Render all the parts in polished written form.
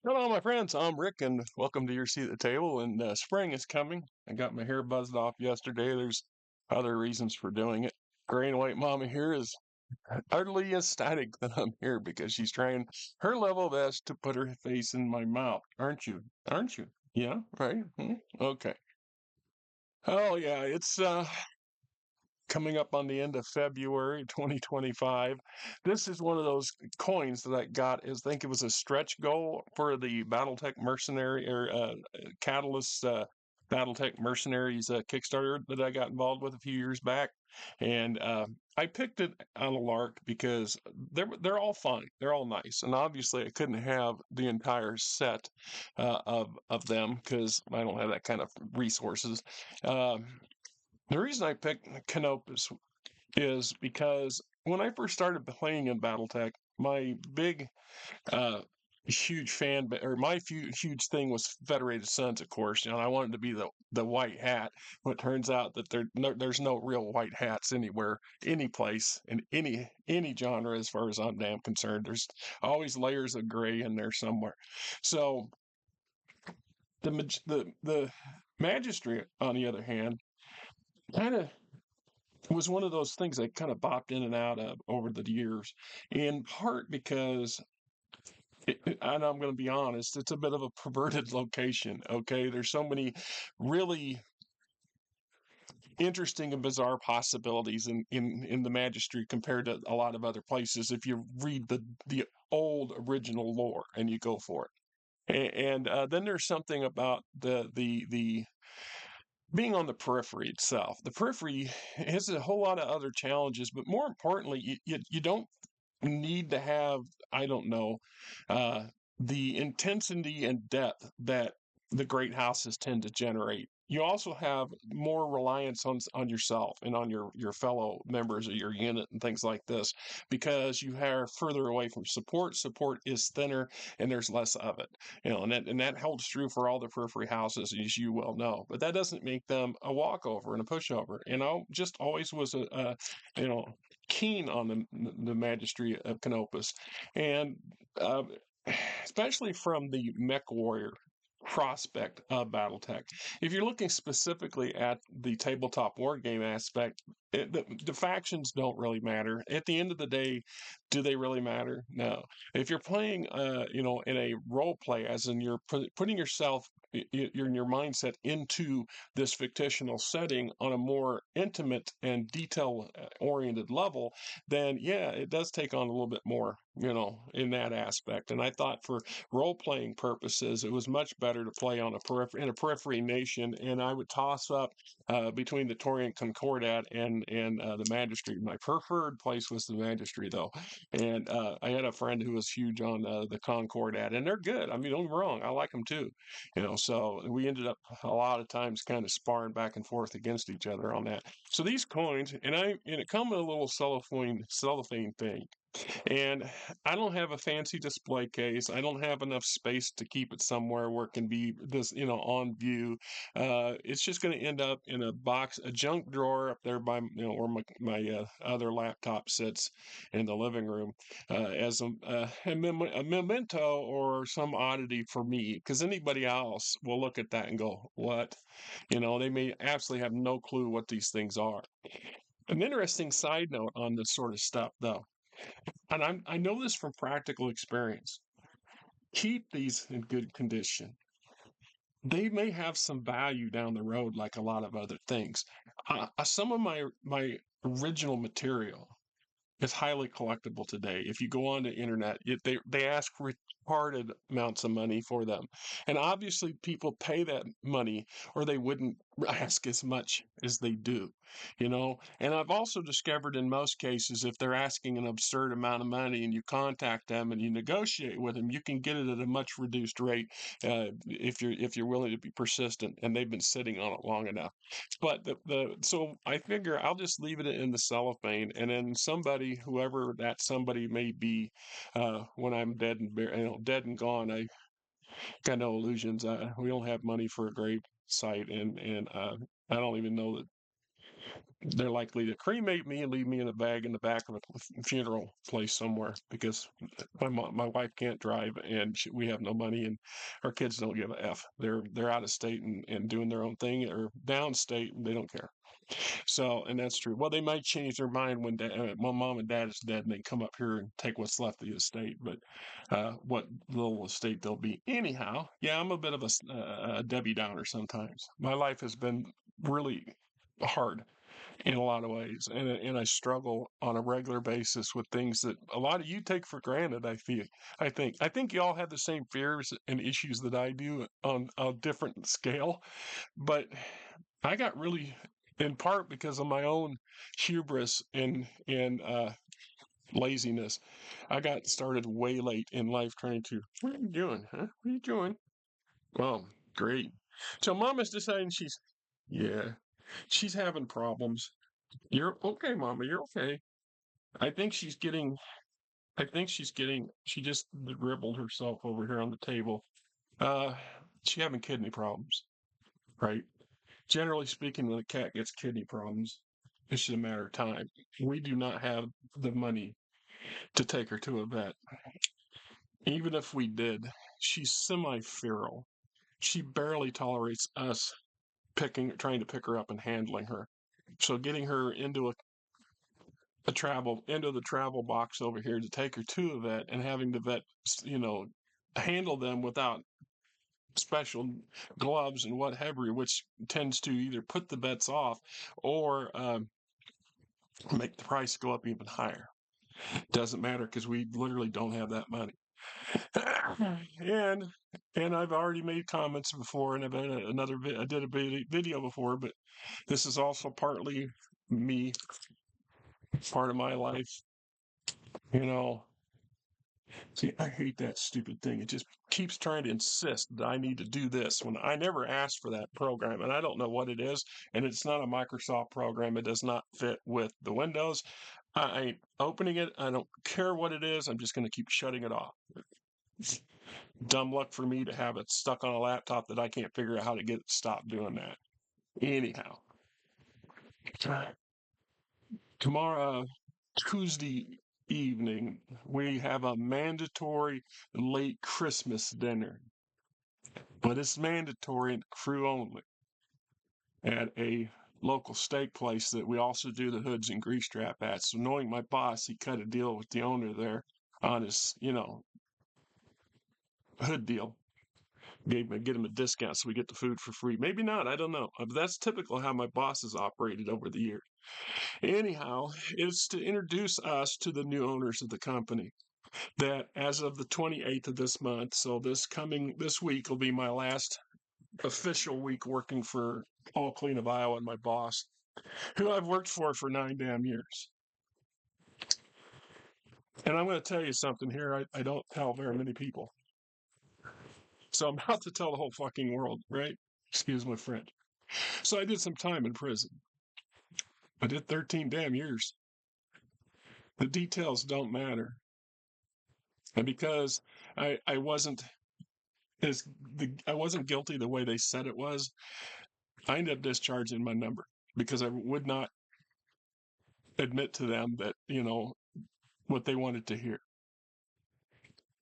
Hello, my friends. I'm Rick, and welcome to your seat at the table. And spring is coming. I got my hair buzzed off yesterday. There's other reasons for doing it. Grey and White Momma here is utterly ecstatic that I'm here because she's trying her level best to put her face in my mouth. Aren't you? Aren't you? Yeah, right? Okay. Oh, yeah. It's coming up on the end of February 2025. This is one of those coins that I got. I think it was a stretch goal for the BattleTech Mercenary or Catalyst BattleTech Mercenaries Kickstarter that I got involved with a few years back, and I picked it on a lark because they're all fine, they're all nice, and obviously I couldn't have the entire set of them because I don't have that kind of resources. Um, the reason I picked Canopus is because when I first started playing in BattleTech, my big, uh, huge or my huge thing was Federated Sons, of course. You know, I wanted to be the white hat. But it turns out that there's no real white hats anywhere, any place, in any genre, as far as I'm damn concerned. There's always layers of gray in there somewhere. So the Magistrate, on the other hand, kind of was one of those things I kind of bopped in and out of over the years, in part because, and I'm going to be honest, it's a bit of a perverted location. Okay, there's so many really interesting and bizarre possibilities in the Magistry compared to a lot of other places. If you read the old original lore and you go for it, and then there's something about the being on the periphery itself. The periphery has a whole lot of other challenges, but more importantly, you don't need to have, I don't know, uh, the intensity and depth that the great houses tend to generate. You also have more reliance on yourself and on your fellow members of your unit and things like this because you are further away from support. Support is thinner and there's less of it. You know, and that holds true for all the periphery houses, as you well know. But that doesn't make them a walkover and a pushover. And I just always was a you know keen on the Magistracy of Canopus, and uh, especially from the mech warrior prospect of BattleTech. If you're looking specifically at the tabletop war game aspect, the factions don't really matter. At the end of the day, do they really matter? No. If you're playing, in a role play, as in you're putting yourself, you're in your mindset into this fictional setting on a more intimate and detail oriented level, then yeah, it does take on a little bit more, in that aspect. And I thought for role playing purposes, it was much better to play on in a periphery nation. And I would toss up between the Torrent Concordat and the Magistracy. My preferred place was the Magistracy, though. And I had a friend who was huge on the Concordat, and they're good. I mean, don't get me wrong, I like them too. So we ended up a lot of times kind of sparring back and forth against each other on that. So these coins, and it come in a little cellophane thing. And I don't have a fancy display case. I don't have enough space to keep it somewhere where it can be this, on view. It's just going to end up in a box, a junk drawer up there by, where my other laptop sits in the living room, as a memento or some oddity for me. Because anybody else will look at that and go, "What?" They may absolutely have no clue what these things are. An interesting side note on this sort of stuff, though, and I know this from practical experience. Keep these in good condition. They may have some value down the road, like a lot of other things. Some of my original material is highly collectible today. If you go on the internet, they ask retarded amounts of money for them, and obviously people pay that money, or they wouldn't ask as much as they do. And I've also discovered in most cases, if they're asking an absurd amount of money and you contact them and you negotiate with them, you can get it at a much reduced rate, if you're willing to be persistent, and they've been sitting on it long enough. But so I figure I'll just leave it in the cellophane, and then somebody, whoever that somebody may be, when I'm dead and dead and gone, I got no illusions. We don't have money for a grave site, and I don't even know that. they're likely to cremate me and leave me in a bag in the back of a funeral place somewhere because my wife can't drive and we have no money and our kids don't give a f. They're out of state and doing their own thing or downstate and they don't care. So, and that's true. Well, they might change their mind when mom and dad is dead and they come up here and take what's left of the estate, but what little estate there'll be. Anyhow, yeah, I'm a bit of a Debbie Downer sometimes. My life has been really hard in a lot of ways, and I struggle on a regular basis with things that a lot of you take for granted. I think you all have the same fears and issues that I do on a different scale, but I got really, in part because of my own hubris and laziness, I got started way late in life trying to. What are you doing, huh? What are you doing? Oh, great. So Mama's deciding yeah, she's having problems. You're okay, Mama. You're okay. I think she's getting. She just dribbled herself over here on the table. Uh, she having kidney problems, right? Generally speaking, when a cat gets kidney problems, it's just a matter of time. We do not have the money to take her to a vet. Even if we did, she's semi-feral. She barely tolerates us trying to pick her up and handling her. So getting her into into the travel box over here to take her to a vet and having the vet, handle them without special gloves and what have you, which tends to either put the vets off or make the price go up even higher. Doesn't matter because we literally don't have that money. and and I've already made comments before, and I've had I did a video before, but this is also partly me, part of my life. You know, see, I hate that stupid thing. It just keeps trying to insist that I need to do this when I never asked for that program, and I don't know what it is, and it's not a Microsoft program. It does not fit with the Windows. I ain't opening it. I don't care what it is. I'm just going to keep shutting it off. Dumb luck for me to have it stuck on a laptop that I can't figure out how to get it to stop doing that. Anyhow, tomorrow, Tuesday evening, we have a mandatory late Christmas dinner, but it's mandatory and crew only at a local steak place that we also do the hoods and grease trap at. So knowing my boss, he cut a deal with the owner there on his, hood deal. Get him a discount so we get the food for free. Maybe not, I don't know. But that's typical how my boss has operated over the years. Anyhow, it's to introduce us to the new owners of the company. That as of the 28th of this month, so this week will be my last official week working for All Clean of Iowa and my boss, who I've worked for 9 damn years. And I'm going to tell you something here I don't tell very many people. So I'm about to tell the whole fucking world, right? Excuse my French. So I did some time in prison. I did 13 damn years. The details don't matter. And because I wasn't I wasn't guilty the way they said it was, I ended up discharging my number because I would not admit to them that, what they wanted to hear.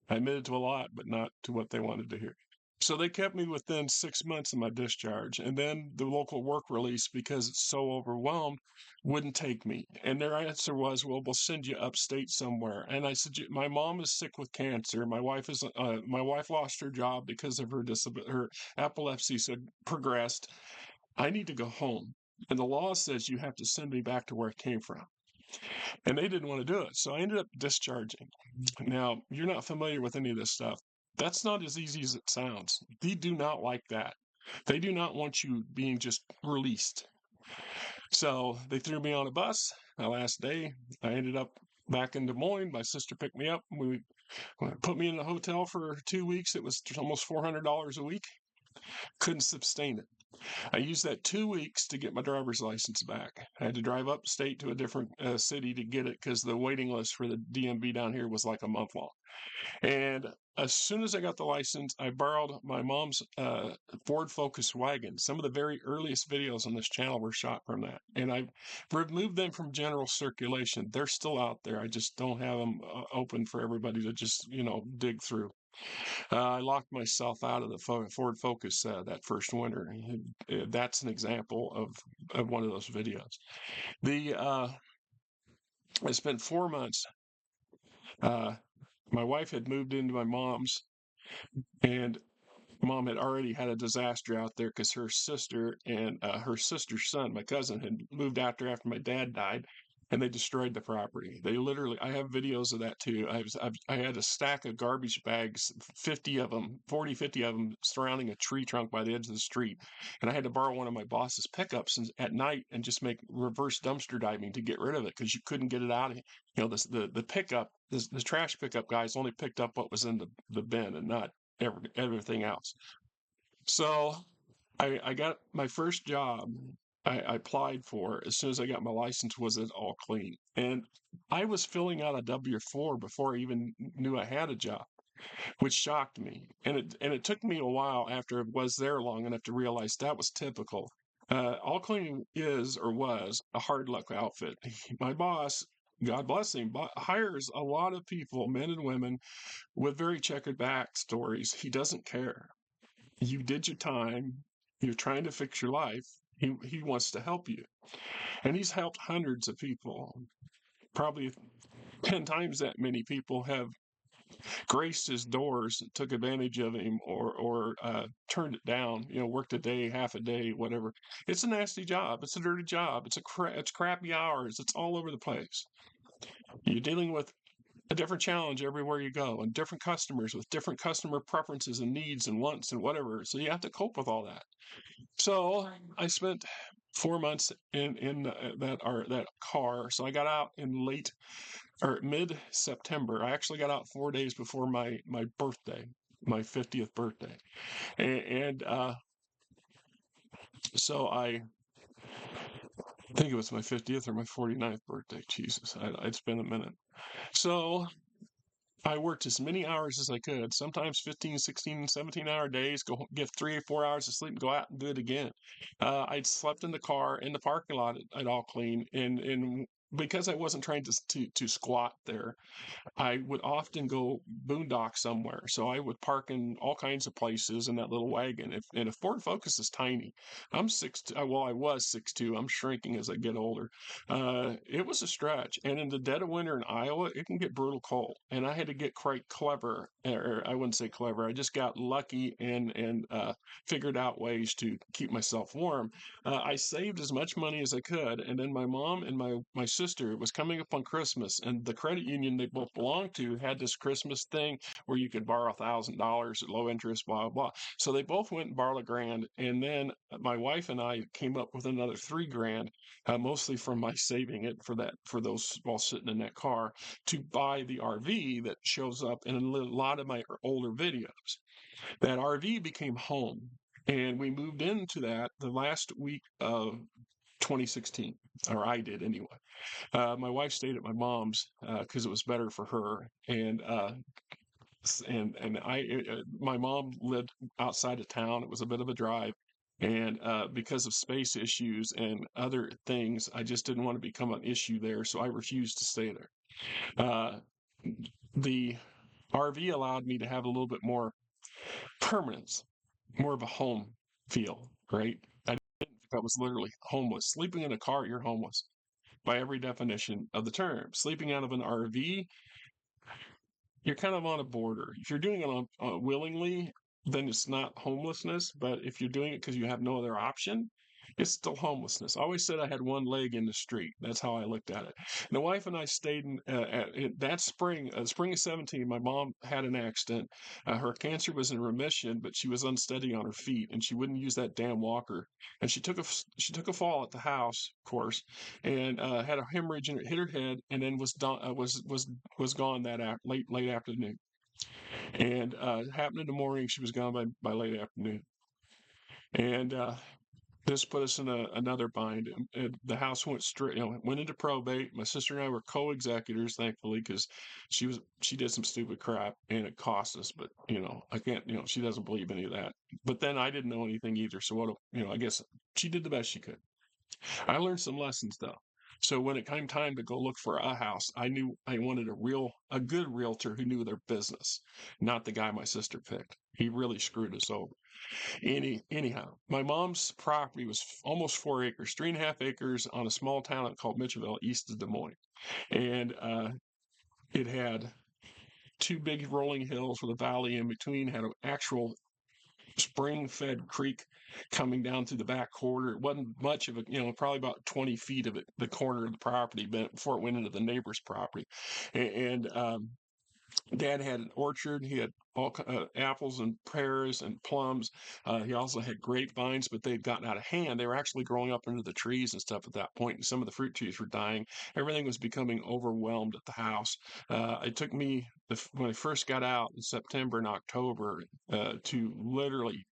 I admitted to a lot, but not to what they wanted to hear. So they kept me within 6 months of my discharge. And then the local work release, because it's so overwhelmed, wouldn't take me. And their answer was, well, we'll send you upstate somewhere. And I said, my mom is sick with cancer. My wife lost her job because of her epilepsy progressed. I need to go home. And the law says you have to send me back to where I came from. And they didn't want to do it. So I ended up discharging. Now, you're not familiar with any of this stuff. That's not as easy as it sounds. They do not like that. They do not want you being just released. So they threw me on a bus. My last day, I ended up back in Des Moines. My sister picked me up. We put me in a hotel for 2 weeks. It was almost $400 a week. Couldn't sustain it. I used that 2 weeks to get my driver's license back. I had to drive upstate to a different city to get it because the waiting list for the DMV down here was like a month long. And as soon as I got the license, I borrowed my mom's Ford Focus wagon. Some of the very earliest videos on this channel were shot from that. And I removed them from general circulation. They're still out there. I just don't have them open for everybody to just, dig through. I locked myself out of the Ford Focus that first winter. That's an example of one of those videos. I spent 4 months. My wife had moved into my mom's, and Mom had already had a disaster out there because her sister and her sister's son, my cousin, had moved after my dad died, and they destroyed the property. They literally, I have videos of that too. I had a stack of garbage bags, 50 of them, 40, 50 of them, surrounding a tree trunk by the edge of the street, and I had to borrow one of my boss's pickups at night and just make reverse dumpster diving to get rid of it because you couldn't get it out of, the pickup, the trash pickup guys only picked up what was in the bin and not everything else. So I got my first job I applied for as soon as I got my license was at All Clean. And I was filling out a W-4 before I even knew I had a job, which shocked me. And it took me a while after I was there long enough to realize that was typical. All Clean is or was a hard luck outfit. My boss, God bless him, hires a lot of people, men and women, with very checkered backstories. He doesn't care. You did your time. You're trying to fix your life. He wants to help you. And he's helped hundreds of people. Probably 10 times that many people have graced his doors, took advantage of him, or turned it down, worked a day, half a day, whatever. It's a nasty job. It's a dirty job. It's crappy hours. It's all over the place. You're dealing with a different challenge everywhere you go and different customers with different customer preferences and needs and wants and whatever. So you have to cope with all that. So I spent 4 months in that car. So I got out in mid September. I actually got out 4 days before my birthday, my 50th birthday, and so I think it was my 50th or my 49th birthday. Jesus, it's been a minute. So I worked as many hours as I could, sometimes 15, 16, 17-hour days, go get 3 or 4 hours of sleep and go out and do it again. I'd slept in the car in the parking lot at All Clean, and because I wasn't trying to squat there, I would often go boondock somewhere. So I would park in all kinds of places in that little wagon. And a Ford Focus is tiny. I'm 6'2". Well, I was 6'2". I'm shrinking as I get older. It was a stretch. And in the dead of winter in Iowa, it can get brutal cold. And I had to get quite clever, or I wouldn't say clever. I just got lucky and figured out ways to keep myself warm. I saved as much money as I could. And then my mom and my sister, it was coming up on Christmas, and the credit union they both belonged to had this Christmas thing where you could borrow $1,000 at low interest, blah, blah, blah. So they both went and borrowed $1,000. And then my wife and I came up with another $3,000, mostly from my saving it for those while sitting in that car, to buy the RV that shows up in a lot of my older videos. That RV became home. And we moved into that the last week of 2016, or I did anyway. My wife stayed at my mom's because it was better for her, and my mom lived outside of town. It was a bit of a drive, and because of space issues and other things, I just didn't want to become an issue there, so I refused to stay there. The RV allowed me to have a little bit more permanence, more of a home feel, right? I was literally homeless. Sleeping in a car, you're homeless by every definition of the term. Sleeping out of an RV, you're kind of on a border. If you're doing it willingly, then it's not homelessness. But if you're doing it because you have no other option, it's still homelessness. I always said I had one leg in the street. That's how I looked at it. And the wife and I stayed in that spring, spring of 17. My mom had an accident. Her cancer was in remission, but she was unsteady on her feet, and she wouldn't use that damn walker. And she took a fall at the house, of course, and had a hemorrhage and it hit her head, and then was gone that late afternoon. And it happened in the morning. She was gone by late afternoon. And This put us in another bind. And the house went straight, went into probate. My sister and I were co-executors, thankfully, because she did some stupid crap and it cost us. But I can't, she doesn't believe any of that. But then I didn't know anything either. So I guess she did the best she could. I learned some lessons though. So when it came time to go look for a house, I knew I wanted a good realtor who knew their business, not the guy my sister picked. He really screwed us over. Anyhow, my mom's property was almost 4 acres, 3.5 acres on a small town called Mitchellville, east of Des Moines, and it had two big rolling hills with a valley in between. Had an actual spring-fed creek coming down through the back quarter. It wasn't much of it, probably about 20 feet of it, the corner of the property, before it went into the neighbor's property, and Dad had an orchard. He had all apples and pears and plums. He also had grapevines, but they'd gotten out of hand. They were actually growing up into the trees and stuff at that point, and some of the fruit trees were dying. Everything was becoming overwhelmed at the house. It took me, when I first got out in September and October, to literally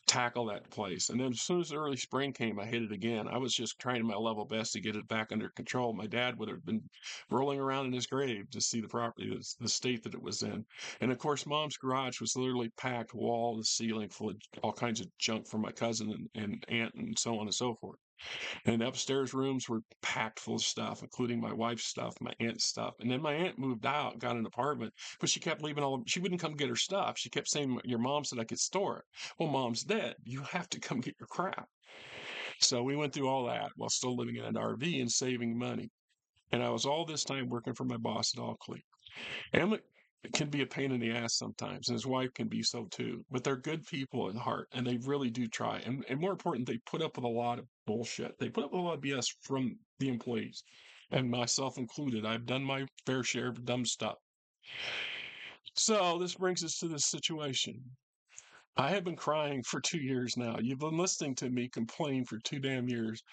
tackle that place. And then as soon as the early spring came, I hit it again. I was just trying my level best to get it back under control. My dad would have been rolling around in his grave to see the property, the state that it was in. And of course, mom's garage was literally packed wall to ceiling full of all kinds of junk from my cousin and aunt and so on and so forth. And the upstairs rooms were packed full of stuff, including my wife's stuff, my aunt's stuff. And then my aunt moved out, got an apartment, but she kept leaving she wouldn't come get her stuff. She kept saying, your mom said I could store it. Well, mom's dead. You have to come get your crap. So we went through all that while still living in an RV and saving money. And I was all this time working for my boss at All Clean. Emmett can be a pain in the ass sometimes, and his wife can be so too. But they're good people at heart, and they really do try. And more important, they put up with a lot of bullshit. They put up with a lot of BS from the employees, and myself included. I've done my fair share of dumb stuff. So this brings us to this situation. I have been crying for 2 years now. You've been listening to me complain for 2 damn years.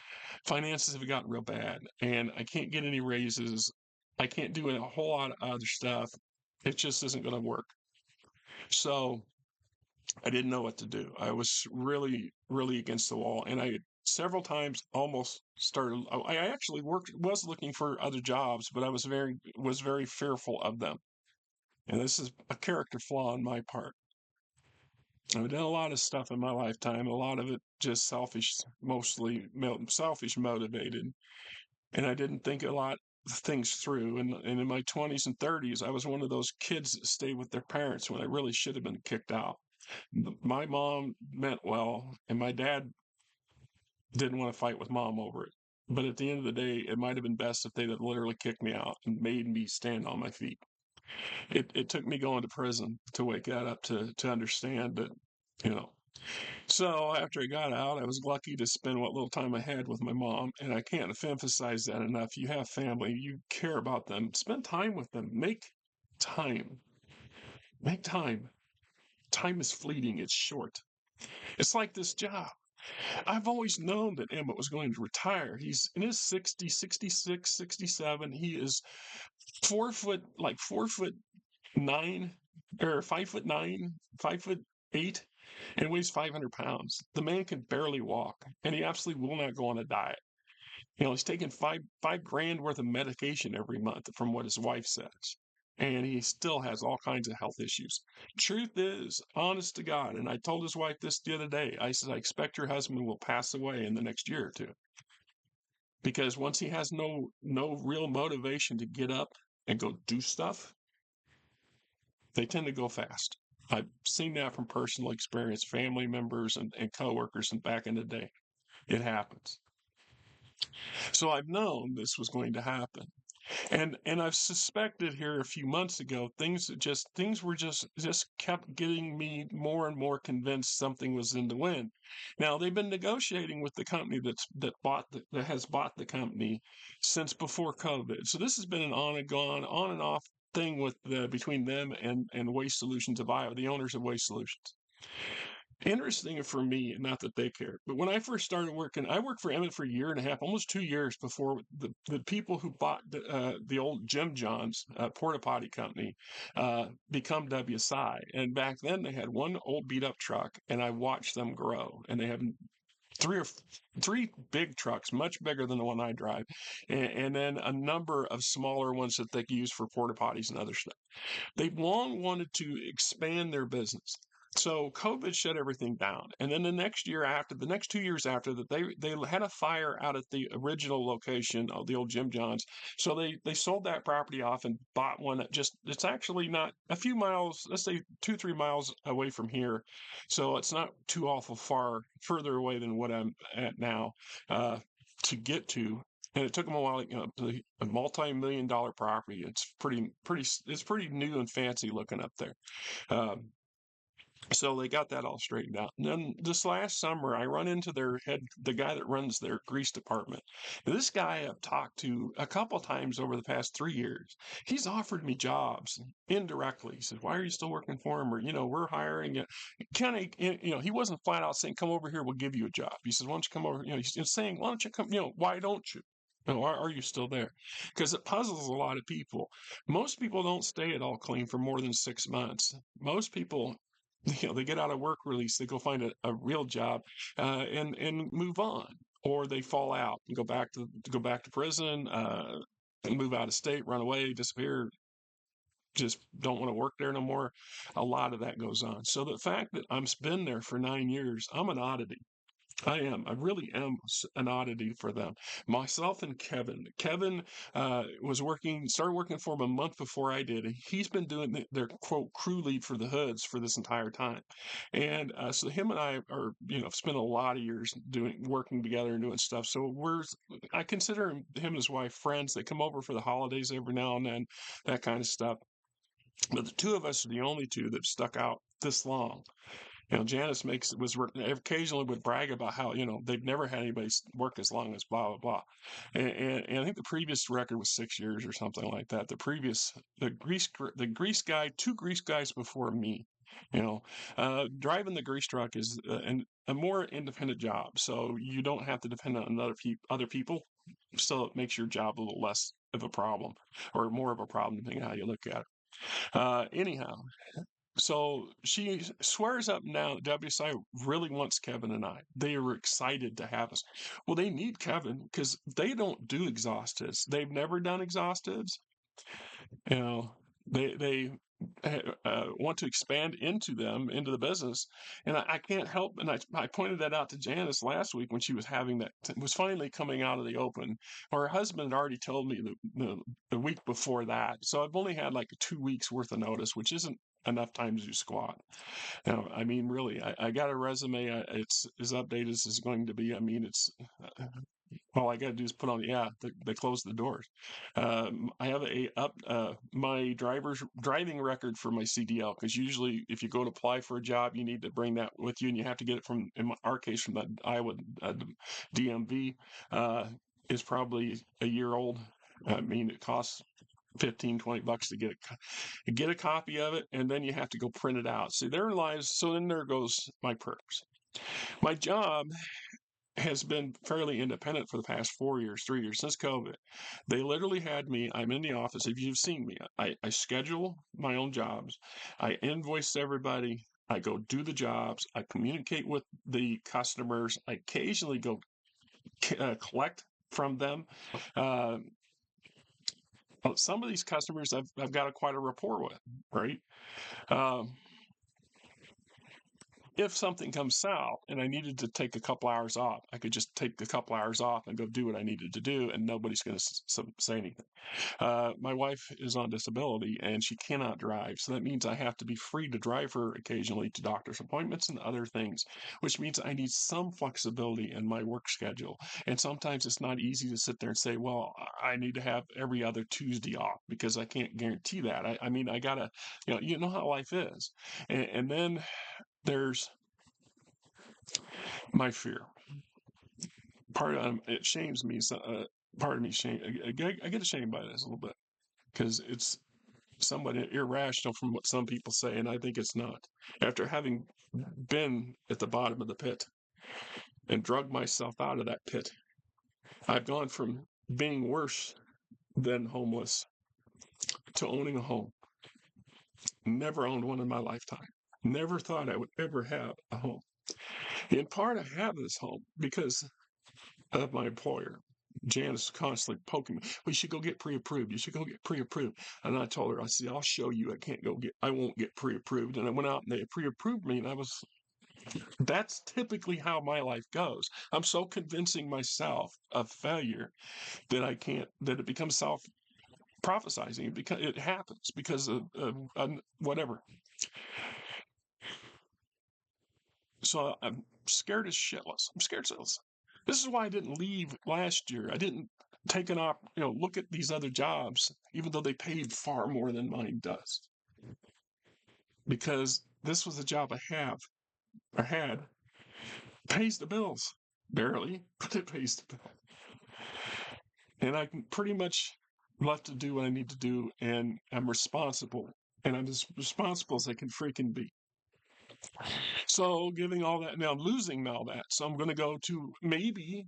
Finances have gotten real bad, and I can't get any raises. I can't do a whole lot of other stuff. It just isn't going to work. So I didn't know what to do. I was really, really against the wall, and I several times almost started. I actually was looking for other jobs, but I was very fearful of them. And this is a character flaw on my part. I've done a lot of stuff in my lifetime, a lot of it just selfish, mostly selfish motivated. And I didn't think a lot of things through. And in my 20s and 30s, I was one of those kids that stayed with their parents when I really should have been kicked out. My mom meant well, and my dad didn't want to fight with mom over it. But at the end of the day, it might have been best if they'd have literally kicked me out and made me stand on my feet. It took me going to prison to wake that up to understand that, you know. So after I got out, I was lucky to spend what little time I had with my mom, and I can't emphasize that enough. You have family, you care about them, spend time with them, make time. Make time. Time is fleeting, it's short. It's like this job. I've always known that Emmett was going to retire. He's in his 60, 66, 67. He is 4 foot, like 4'9", or 5'9", 5'8", and weighs 500 pounds. The man can barely walk, and he absolutely will not go on a diet. He's taking five grand worth of medication every month, from what his wife says. And he still has all kinds of health issues. Truth is, honest to God, and I told his wife this the other day, I said, I expect your husband will pass away in the next year or two. Because once he has no real motivation to get up and go do stuff, they tend to go fast. I've seen that from personal experience, family members and coworkers, and back in the day. It happens. So I've known this was going to happen. And I've suspected here a few months ago, things were just kept getting me more and more convinced something was in the wind. Now they've been negotiating with the company that has bought the company since before COVID. So this has been an on and off thing between them and Waste Solutions of Iowa, the owners of Waste Solutions. Interesting for me, not that they care, but when I first started working, I worked for Emmett for a year and a half, almost 2 years before the people who bought the old Jim John's porta potty company become WSI. And back then they had one old beat up truck, and I watched them grow, and they have three big trucks, much bigger than the one I drive, and then a number of smaller ones that they use for porta potties and other stuff. They've long wanted to expand their business. So COVID shut everything down. And then the next 2 years after that, they had a fire out at the original location of the old Jim John's. So they sold that property off and bought one that it's actually not a few miles, let's say 2, 3 miles away from here. So it's not too awful further away than what I'm at now to get to. And it took them a while. A multi-million-dollar property. It's pretty new and fancy looking up there. Um, so they got that all straightened out. And then this last summer, I run into the guy that runs their grease department. And this guy I've talked to a couple times over the past 3 years. He's offered me jobs indirectly. He says, "Why are you still working for him?" Or, "We're hiring you." Kind of, he wasn't flat out saying, "Come over here, we'll give you a job." He says, "Why don't you come over?" He's saying, "Why don't you come? Why don't you? Why are you still there?" Because it puzzles a lot of people. Most people don't stay at All Clean for more than 6 months. Most people, they get out of work release, they go find a real job, and move on, or they fall out and go back to prison, move out of state, run away, disappear, just don't want to work there no more. A lot of that goes on. So the fact that I'm been there for 9 years, I'm an oddity. I am. I really am an oddity for them. Myself and Kevin. Kevin started working for them a month before I did. He's been doing their quote crew lead for the Hoods for this entire time, and so him and I are spent a lot of years working together and doing stuff. So I consider him and his wife friends. They come over for the holidays every now and then, that kind of stuff. But the two of us are the only two that stuck out this long. Janice occasionally would brag about how they've never had anybody work as long as blah blah blah, and I think the previous record was 6 years or something like that. The grease guy, two grease guys before me. Driving the grease truck is a more independent job, so you don't have to depend on other people. So it makes your job a little less of a problem, or more of a problem, depending on how you look at it. Anyhow, so she swears up now that WSI really wants Kevin and I. They are excited to have us. Well, they need Kevin because they don't do exhaustives. They've never done exhaustives. You know, they want to expand into the business, and I can't help. And I pointed that out to Janice last week when she was was finally coming out of the open. Her husband had already told me the week before that, so I've only had like 2 weeks worth of notice, which isn't enough time to do squat. I mean, really, I got a resume. It's as updated as it's going to be. I mean, it's all I got to do is put on. Yeah, they closed the doors. I have my driving record for my CDL, because usually if you go to apply for a job, you need to bring that with you, and you have to get it from, in our case, from the Iowa DMV. Is probably a year old. I mean, it costs $15-20 to get a copy of it, and then you have to go print it out. See, so then there goes my perks. My job has been fairly independent for the past 4 years, 3 years, since COVID. They literally had me, I'm in the office. If you've seen me, I schedule my own jobs. I invoice everybody. I go do the jobs. I communicate with the customers. I occasionally go collect from them. Some of these customers I've got quite a rapport with, right? Um, if something comes south and I needed to take a couple hours off, I could just take a couple hours off and go do what I needed to do, and nobody's going to say anything. My wife is on disability and she cannot drive, so that means I have to be free to drive her occasionally to doctor's appointments and other things, which means I need some flexibility in my work schedule. And sometimes it's not easy to sit there and say, well, I need to have every other Tuesday off, because I can't guarantee that. I mean, I gotta, you know how life is. And then there's my fear. It shames me. Part of me I get ashamed by this a little bit, because it's somewhat irrational from what some people say, and I think it's not. After having been at the bottom of the pit and drug myself out of that pit, I've gone from being worse than homeless to owning a home. Never owned one in my lifetime. Never thought I would ever have a home. In part, I have this home because of my employer. Janice constantly poking me. We should go get pre-approved. You should go get pre-approved. And I told her, I said, I'll show you. I won't get pre-approved. And I went out and they pre-approved me. And that's typically how my life goes. I'm so convincing myself of failure that that it becomes self-prophesizing. It happens because of whatever. So I'm scared as shitless. I'm scared shitless. This is why I didn't leave last year. I didn't take look at these other jobs, even though they paid far more than mine does. Because this was a job I had, pays the bills. Barely, but it pays the bill. And I can pretty much left to do what I need to do, and I'm responsible. And I'm as responsible as I can freaking be. So giving all that, now I'm losing all that. So I'm going to go to, maybe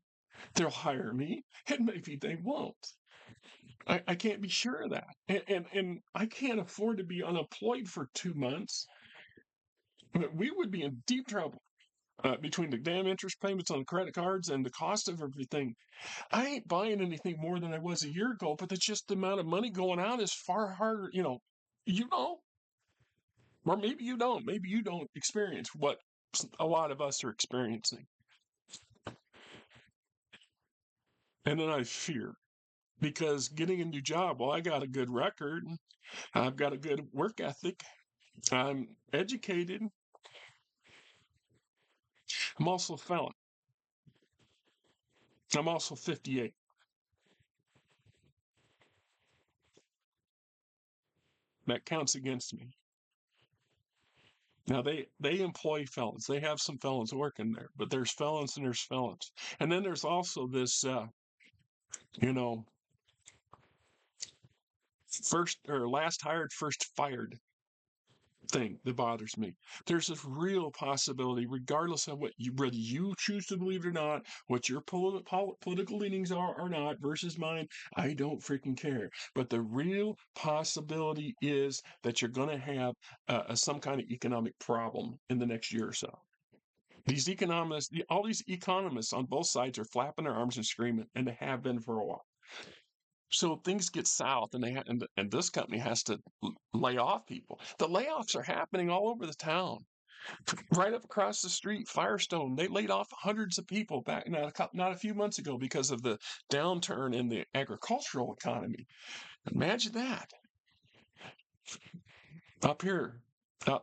they'll hire me and maybe they won't. I can't be sure of that. And I can't afford to be unemployed for 2 months. We would be in deep trouble between the damn interest payments on credit cards and the cost of everything. I ain't buying anything more than I was a year ago, but that's just the amount of money going out is far harder, or maybe you don't. Maybe you don't experience what a lot of us are experiencing. And then I fear because getting a new job, well, I got a good record. I've got a good work ethic. I'm educated. I'm also a felon. I'm also 58. That counts against me. Now they employ felons. They have some felons working there, but there's felons and there's felons. And then there's also this first or last hired, first fired thing that bothers me. There's this real possibility, regardless of whether you choose to believe it or not, what your political leanings are or not versus mine, I don't freaking care. But the real possibility is that you're going to have some kind of economic problem in the next year or so. All these economists on both sides are flapping their arms and screaming, and they have been for a while. So things get south, and this company has to lay off people. The layoffs are happening all over the town. Right up across the street, Firestone, they laid off hundreds of people back not a few months ago because of the downturn in the agricultural economy. Imagine that. Up here, 10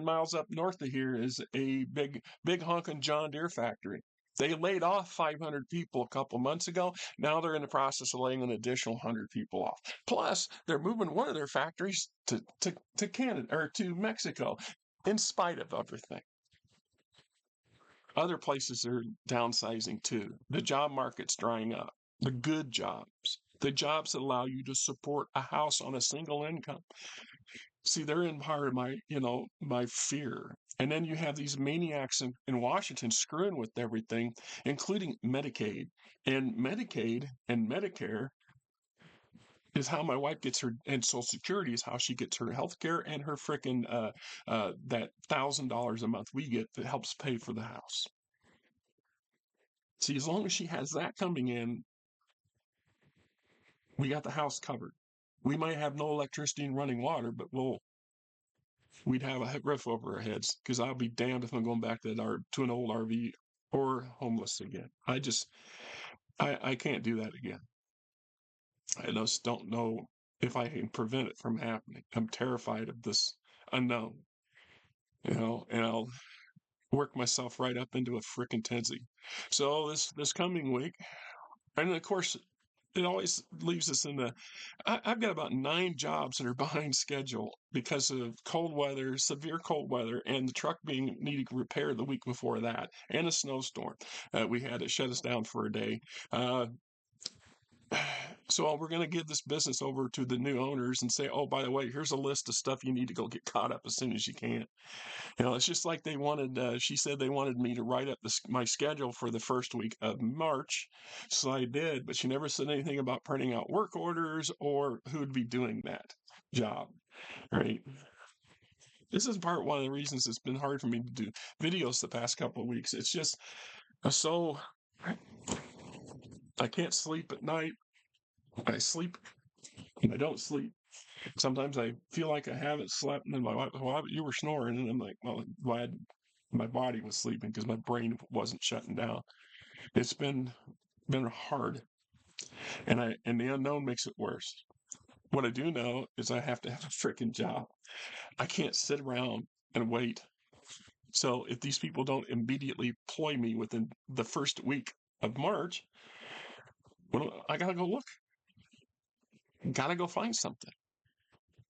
miles up north of here is a big honking John Deere factory. They laid off 500 people a couple months ago. Now they're in the process of laying an additional 100 people off. Plus, they're moving one of their factories to Canada or to Mexico, in spite of everything. Other places are downsizing too. The job market's drying up. The good jobs, the jobs that allow you to support a house on a single income. See, they're in part of my fear. And then you have these maniacs in Washington screwing with everything, including Medicaid. And Medicaid and Medicare is how my wife gets her, and Social Security is how she gets her health care and her frickin' that $1,000 a month we get that helps pay for the house. See, as long as she has that coming in, we got the house covered. We might have no electricity and running water, but we'd have a roof over our heads, because I'll be damned if I'm going back to an old RV or homeless again. I can't do that again. I just don't know if I can prevent it from happening. I'm terrified of this unknown, and I'll work myself right up into a frickin' tensy. So this coming week, and of course, it always leaves us I've got about 9 jobs that are behind schedule because of cold weather, severe cold weather, and the truck needing repair the week before that, and a snowstorm. We had it shut us down for a day. So we're going to give this business over to the new owners and say, oh, by the way, here's a list of stuff you need to go get caught up as soon as you can. It's just like she said they wanted me to write up my schedule for the first week of March. So I did, but she never said anything about printing out work orders or who would be doing that job, right? This is one of the reasons it's been hard for me to do videos the past couple of weeks. It's just so I can't sleep at night. I sleep and I don't sleep. Sometimes I feel like I haven't slept, and then my wife, well, you were snoring, and I'm like, well, glad my body was sleeping because my brain wasn't shutting down. It's been hard, and the unknown makes it worse. What I do know is I have to have a freaking job. I can't sit around and wait. So if these people don't immediately employ me within the first week of March, well, I gotta go look. Gotta go find something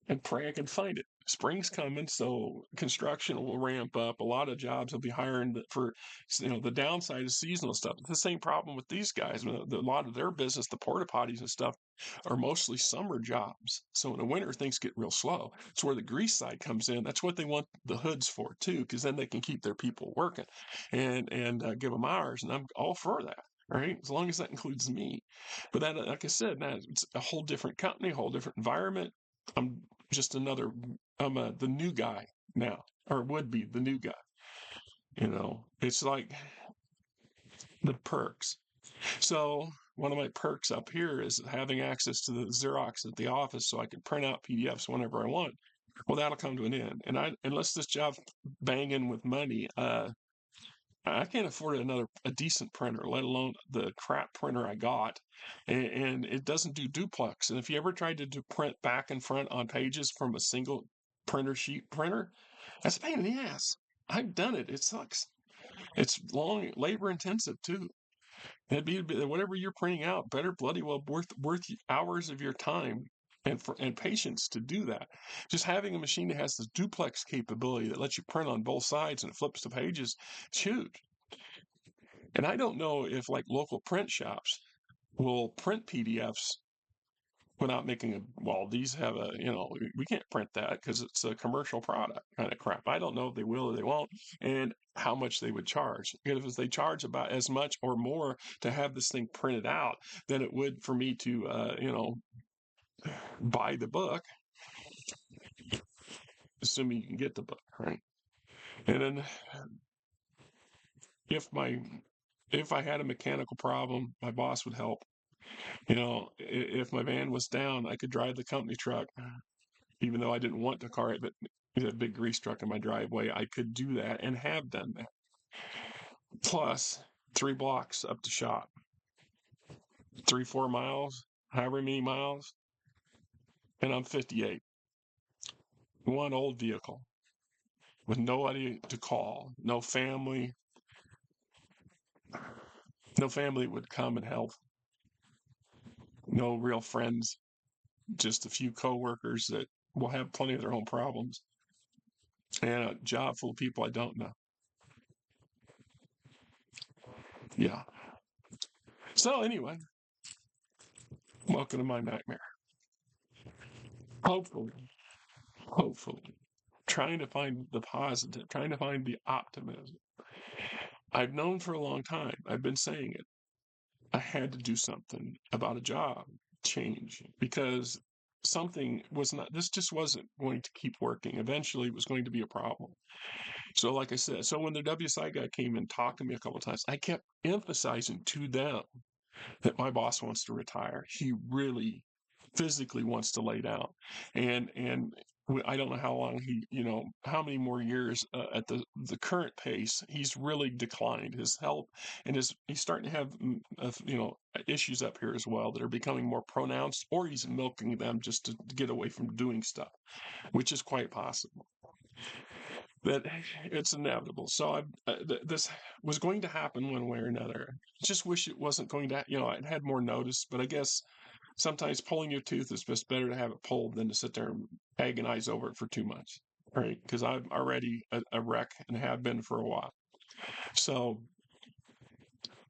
and pray I can find it. Spring's coming, so construction will ramp up. A lot of jobs will be hiring for, the downside is seasonal stuff. It's the same problem with these guys. A lot of their business, the porta potties and stuff, are mostly summer jobs. So in the winter, things get real slow. It's where the grease side comes in. That's what they want the hoods for too, because then they can keep their people working and give them hours. And I'm all for that. Right, as long as that includes me. But that, like I said, it's a whole different company, a whole different environment. I'm just another. I'm the new guy now, or would be the new guy. It's like the perks. So one of my perks up here is having access to the Xerox at the office, so I can print out PDFs whenever I want. Well, that'll come to an end, and unless this job's banging with money, I can't afford a decent printer, let alone the crap printer I got. And it doesn't do duplex. And if you ever tried to do print back and front on pages from a single printer sheet printer, that's a pain in the ass. I've done it. It sucks. It's long, labor intensive too. It'd be whatever you're printing out, better bloody well worth hours of your time and patience to do that. Just having a machine that has the duplex capability that lets you print on both sides and it flips the pages, it's huge. And I don't know if like local print shops will print PDFs without these have we can't print that because it's a commercial product kind of crap. I don't know if they will or they won't, and how much they would charge. If they charge about as much or more to have this thing printed out than it would for me to, buy the book, assuming you can get the book, right? And then if I had a mechanical problem, my boss would help. If my van was down, I could drive the company truck, even though I didn't want to car it, but a big grease truck in my driveway. I could do that and have done that. Plus 3 blocks up to shop, 3-4 miles, however many miles, and I'm 58. One old vehicle with nobody to call, no family. No family would come and help. No real friends, just a few coworkers that will have plenty of their own problems, and a job full of people I don't know. Yeah. So anyway, welcome to my nightmare. Hopefully, trying to find the positive, trying to find the optimism. I've known for a long time, I've been saying it, I had to do something about a job change because this just wasn't going to keep working. Eventually, it was going to be a problem. So, like I said, when the WSI guy came and talked to me a couple of times, I kept emphasizing to them that my boss wants to retire. He really physically wants to lay down, and I don't know how long how many more years at the current pace. He's really declined his health, and he's starting to have issues up here as well that are becoming more pronounced, or he's milking them just to get away from doing stuff, which is quite possible. That it's inevitable. So this was going to happen one way or another. Just wish it wasn't going to. I'd had more notice, but I guess sometimes pulling your tooth is just better to have it pulled than to sit there and agonize over it for 2 months, right? Because I'm already a wreck and have been for a while. So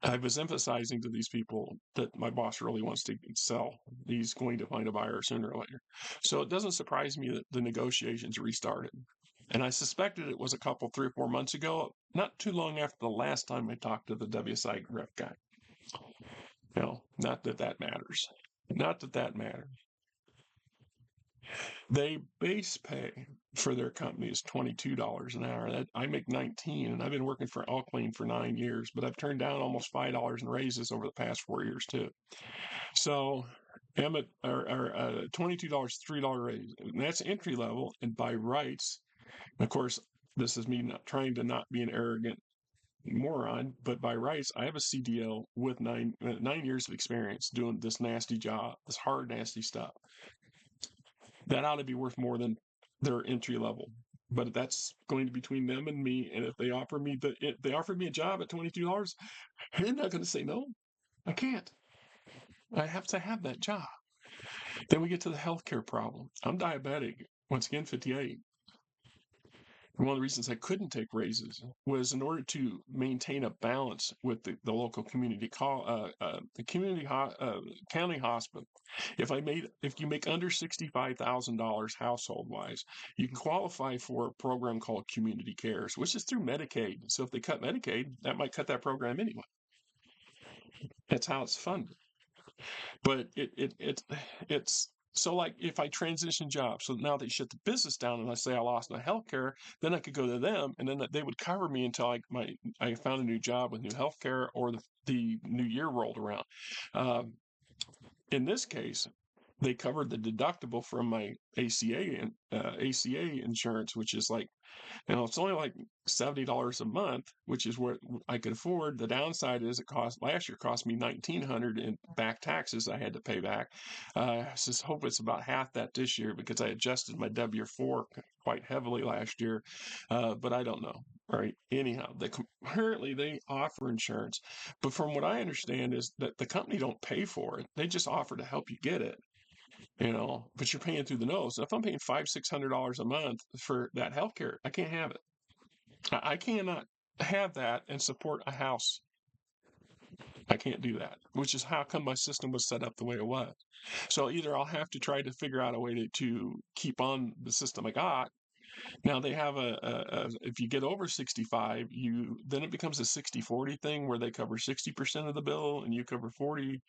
I was emphasizing to these people that my boss really wants to sell. He's going to find a buyer sooner or later. So it doesn't surprise me that the negotiations restarted. And I suspected it was a couple, 3 or 4 months ago, not too long after the last time I talked to the WSI rep guy. Not that that matters. Not that that matters. They base pay for their company is $22 an hour. I make 19, and I've been working for Allclean for 9 years, but I've turned down almost $5 in raises over the past 4 years too. So Emmett or $22, $3 raise, and that's entry level. And by rights, of course, this is me not trying to not be an arrogant moron, but by rights, I have a CDL with 9 years of experience doing this nasty job, this hard, nasty stuff. That ought to be worth more than their entry level. But that's going to be between them and me. And if they offer me they offered me a job at $22, I'm not going to say no. I can't. I have to have that job. Then we get to the healthcare problem. I'm diabetic. Once again, 58. And one of the reasons I couldn't take raises was in order to maintain a balance with the local community the county hospital. If you make under $65,000 household wise, you can qualify for a program called Community Cares, which is through Medicaid. So if they cut Medicaid, that might cut that program anyway. That's how it's funded. But it's so, like, if I transition jobs, so now they shut the business down and I say I lost my health care, then I could go to them and then they would cover me until I found a new job with new health care or the new year rolled around. In this case, they covered the deductible from my ACA insurance, which is like, it's only like $70 a month, which is what I could afford. The downside is last year cost me $1,900 in back taxes I had to pay back. I just hope it's about half that this year because I adjusted my W-4 quite heavily last year, but I don't know. Right. Anyhow, currently they offer insurance, but from what I understand is that the company don't pay for it. They just offer to help you get it. But you're paying through the nose. If I'm paying $500-$600 a month for that healthcare, I can't have it. I cannot have that and support a house. I can't do that, which is how come my system was set up the way it was. So either I'll have to try to figure out a way to keep on the system I got. Now they have if you get over 65, then it becomes a 60-40 thing where they cover 60% of the bill and you cover 40%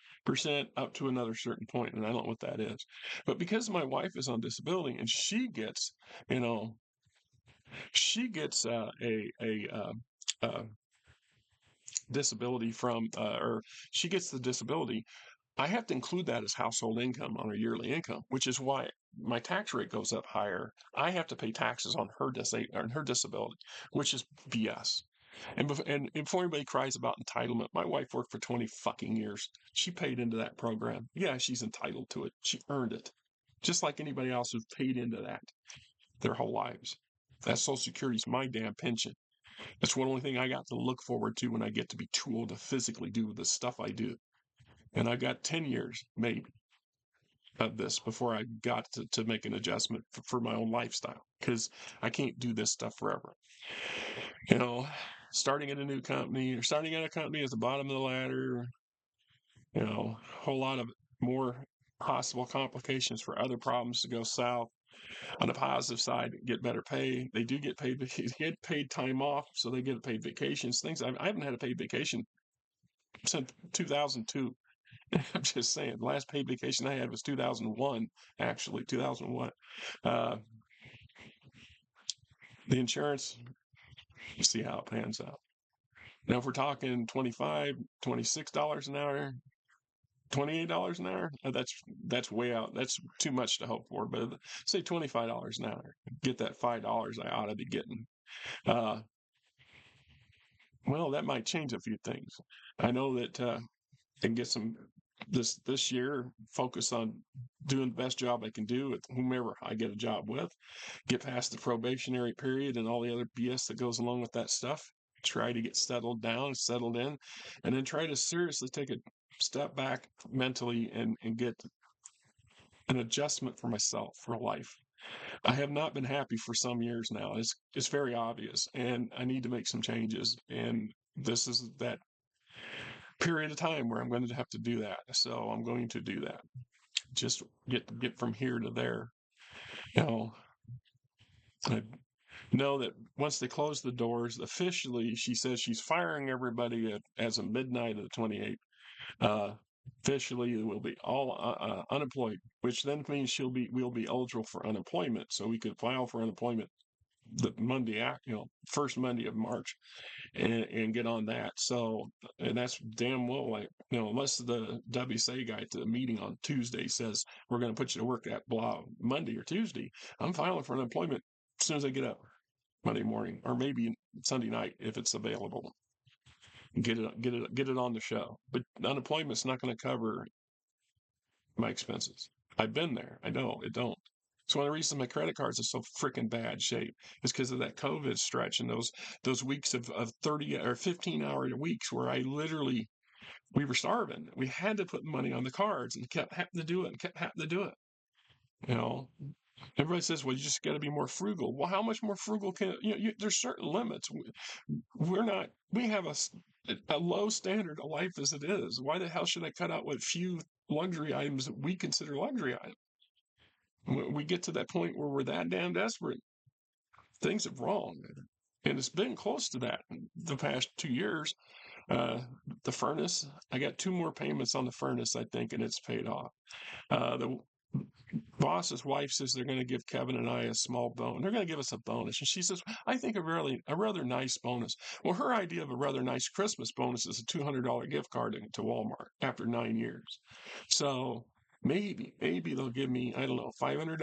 up to another certain point, and I don't know what that is. But because my wife is on disability and she gets a disability or she gets the disability, I have to include that as household income on her yearly income, which is why my tax rate goes up higher. I have to pay taxes on her disability, which is BS. And before anybody cries about entitlement, my wife worked for 20 fucking years. She paid into that program. Yeah, she's entitled to it. She earned it, just like anybody else who's paid into that their whole lives. That Social Security is my damn pension. That's one only thing I got to look forward to when I get to be too old to physically do the stuff I do. And I've got 10 years, maybe, of this before I got to make an adjustment for my own lifestyle, because I can't do this stuff forever. Starting at a new company or starting at a company at the bottom of the ladder, a whole lot of more possible complications for other problems to go south. On the positive side, get better pay. They do get paid time off, so they get paid vacations, things. I haven't had a paid vacation since 2002. I'm just saying, the last paid vacation I had was 2001, actually, 2001. The insurance, you see how it pans out. Now, if we're talking $25, $26 an hour, $28 an hour, that's way out. That's too much to hope for. But say $25 an hour, get that $5 I ought to be getting. Well, that might change a few things. I know that I can get some this year, focus on doing the best job I can do with whomever I get a job with, get past the probationary period and all the other BS that goes along with that stuff, try to get settled down, settled in, and then try to seriously take a step back mentally and get an adjustment for myself for life. I have not been happy for some years now. It's very obvious, and I need to make some changes, and this is that period of time where I'm going to have to do that. So I'm going to do that. Just get from here to there. I know that once they close the doors, officially, she says she's firing everybody as of midnight of the 28th. Officially, it will be all unemployed, which then means we'll be eligible for unemployment. So we could file for unemployment the Monday, first Monday of March, and get on that. So, and that's damn well like, unless the WSA guy at the meeting on Tuesday says we're going to put you to work at blah Monday or Tuesday, I'm filing for unemployment as soon as I get up Monday morning, or maybe Sunday night if it's available. Get it on the show. But unemployment's not going to cover my expenses. I've been there. I know it don't. It's one of the reasons my credit cards are so freaking bad shape is because of that COVID stretch and those weeks of 30 or 15-hour weeks where I literally we were starving. We had to put money on the cards and kept having to do it and kept having to do it. You know, everybody says, well, you just got to be more frugal. Well, how much more frugal can there's certain limits. We're not. We have a low standard of life as it is. Why the hell should I cut out what few luxury items that we consider luxury items? When we get to that point where we're that damn desperate, things are wrong. And it's been close to that the past 2 years. The furnace, I got 2 more payments on the furnace, I think, and it's paid off. The boss's wife says they're going to give Kevin and I a small bonus. They're going to give us a bonus. And she says, I think a rather nice bonus. Well, her idea of a rather nice Christmas bonus is a $200 gift card to Walmart after 9 years. So maybe they'll give me, I don't know, $500.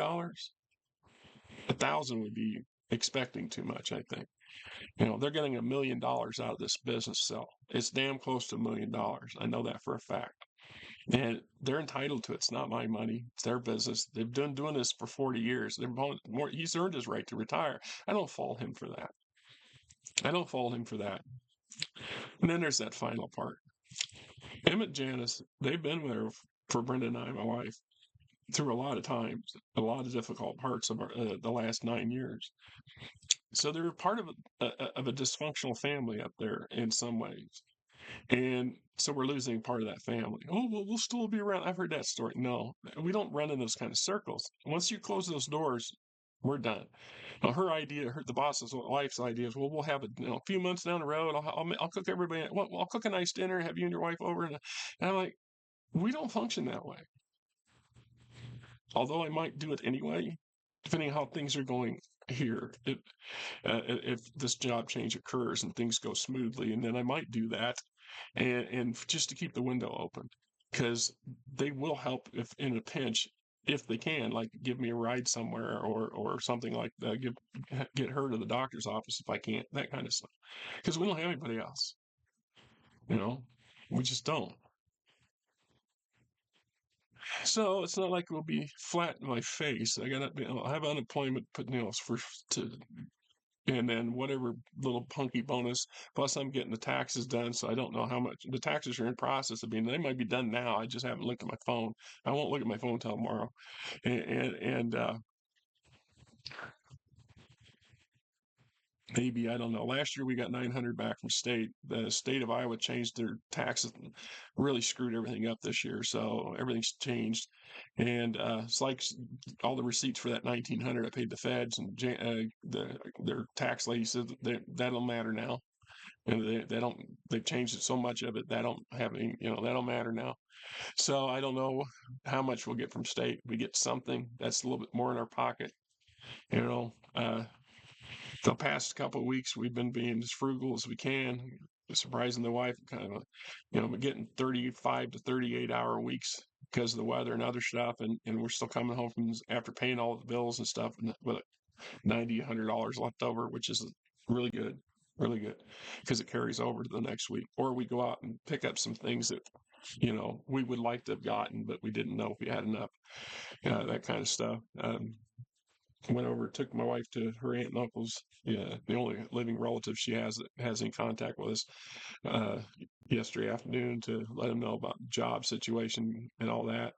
1,000 would be expecting too much, I think. They're getting $1 million out of this business, so it's damn close to $1 million. I know that for a fact. And they're entitled to it. It's not my money. It's their business. They've been doing this for 40 years. He's earned his right to retire. I don't fault him for that. And then there's that final part. Emmett and Janice, they've been there for Brenda and I, my wife, through a lot of times, a lot of difficult parts of the last 9 years. So they're part of a dysfunctional family up there in some ways. And so we're losing part of that family. Oh, well, we'll still be around. I've heard that story. No, we don't run in those kind of circles. Once you close those doors, we're done. Now, the boss's wife's idea is, well, we'll have a few months down the road. I'll cook everybody. Well, I'll cook a nice dinner, have you and your wife over. And I'm like, we don't function that way. Although I might do it anyway, depending on how things are going here. If this job change occurs and things go smoothly, and then I might do that, and just to keep the window open, because they will help if in a pinch, if they can, like give me a ride somewhere or something like that, get her to the doctor's office if I can't, that kind of stuff. Because we don't have anybody else, we just don't. So it's not like we'll be flat in my face. I have unemployment put for to and then whatever little punky bonus. Plus, I'm getting the taxes done, so I don't know how much the taxes are in process of being. They might be done now. I just haven't looked at my phone. I won't look at my phone until tomorrow. And maybe I don't know. Last year we got 900 back from state. The state of Iowa changed their taxes, and really screwed everything up this year. So everything's changed, and it's like all the receipts for that 1,900 I paid the feds, and their tax lady said that don't matter now, and they don't. They've changed it so much of it that don't have any. That don't matter now. So I don't know how much we'll get from state. We get something that's a little bit more in our pocket. You know, uh, the past couple of weeks we've been being as frugal as we can, surprising the wife, kind of, getting 35 to 38-hour weeks because of the weather and other stuff, and we're still coming home from after paying all the bills and stuff with $90-$100 left over, which is really good, really good, because it carries over to the next week. Or we go out and pick up some things that we would like to have gotten, but we didn't know if we had enough, that kind of stuff. Went over, took my wife to her aunt and uncle's, the only living relative she has that has any contact with us, uh, yesterday afternoon, to let them know about the job situation and all that.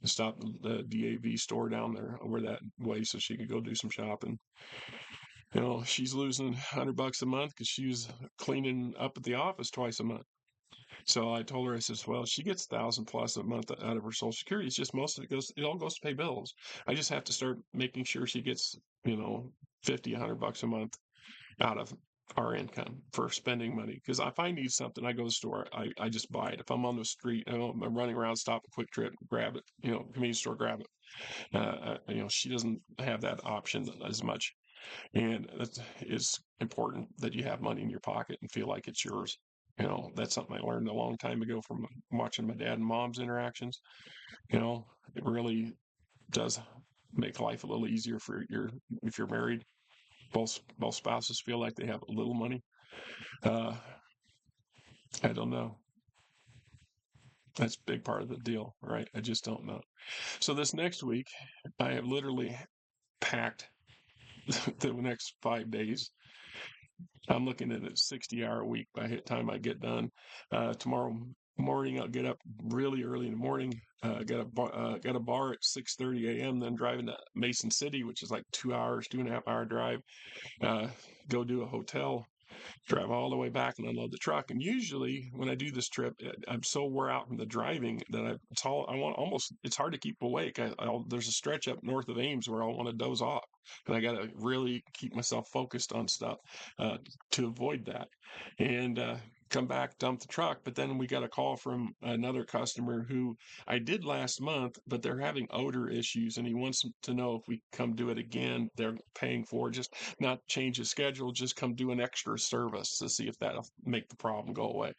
And stopped at the DAV store down there over that way so she could go do some shopping. She's losing $100 a month because she was cleaning up at the office twice a month. So I told her, I says, well, she gets 1,000 plus a month out of her Social Security. It's just most of it all goes to pay bills. I just have to start making sure she gets, 50, $100 a month out of our income for spending money. Because if I need something, I go to the store, I just buy it. If I'm on the street, I'm running around, stop a Quick Trip, grab it, convenience store, grab it. She doesn't have that option as much. And it's important that you have money in your pocket and feel like it's yours. That's something I learned a long time ago from watching my dad and mom's interactions. It really does make life a little easier for if you're married. Both spouses feel like they have a little money. Uh, I don't know. That's a big part of the deal, right? I just don't know. So this next week, I have literally packed the next 5 days. I'm looking at a 60-hour week by the time I get done. Tomorrow morning, I'll get up really early in the morning. Got a bar at 6:30 a.m. Then driving to Mason City, which is like 2 hours, 2.5 hour drive. Uh, Go do a hotel, drive all the way back and unload the truck. And usually when I do this trip, I'm so wore out from the driving that I want almost, it's hard to keep awake. There's a stretch up north of Ames where I want to doze off. And I got to really keep myself focused on stuff uh, to avoid that. And come back, dump the truck. But then we got a call from another customer who I did last month, but they're having odor issues. And he wants to know if we come do it again. They're paying for it, just not change the schedule, just come do an extra service to see if that'll make the problem go away.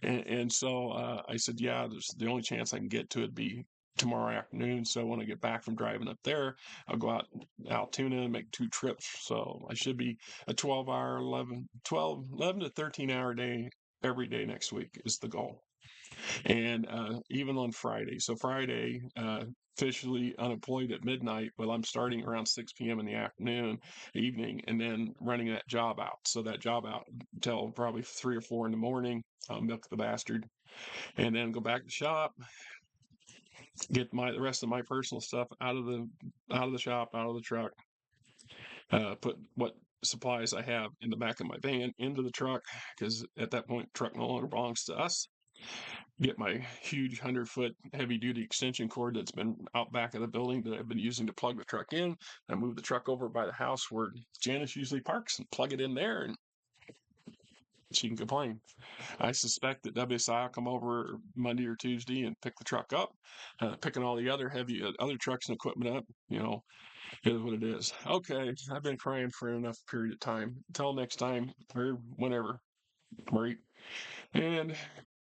And so I said, yeah, there's the only chance I can get to it be tomorrow afternoon. So when I get back from driving up there, I'll go out Altoona and make 2 trips. So I should be a 12 hour, 11 to 13 hour day every day next week is the goal. And even on Friday. So Friday, officially unemployed at midnight, but I'm starting around 6 p.m. in the evening, and then running that job out. So that job out until probably 3 or 4 in the morning. I'll milk the bastard, and then go back to the shop, get the rest of my personal stuff out of the shop, out of the truck, put what supplies I have in the back of my van into the truck, because at that point, the truck no longer belongs to us. Get my huge 100-foot heavy duty extension cord that's been out back of the building that I've been using to plug the truck in. I move the truck over by the house where Janice usually parks and plug it in there, and she can complain. I suspect that WSI will come over Monday or Tuesday and pick the truck up, picking all the other heavy other trucks and equipment up. Is what it is. Okay, I've been crying for enough period of time. Until next time, or whenever. Right. And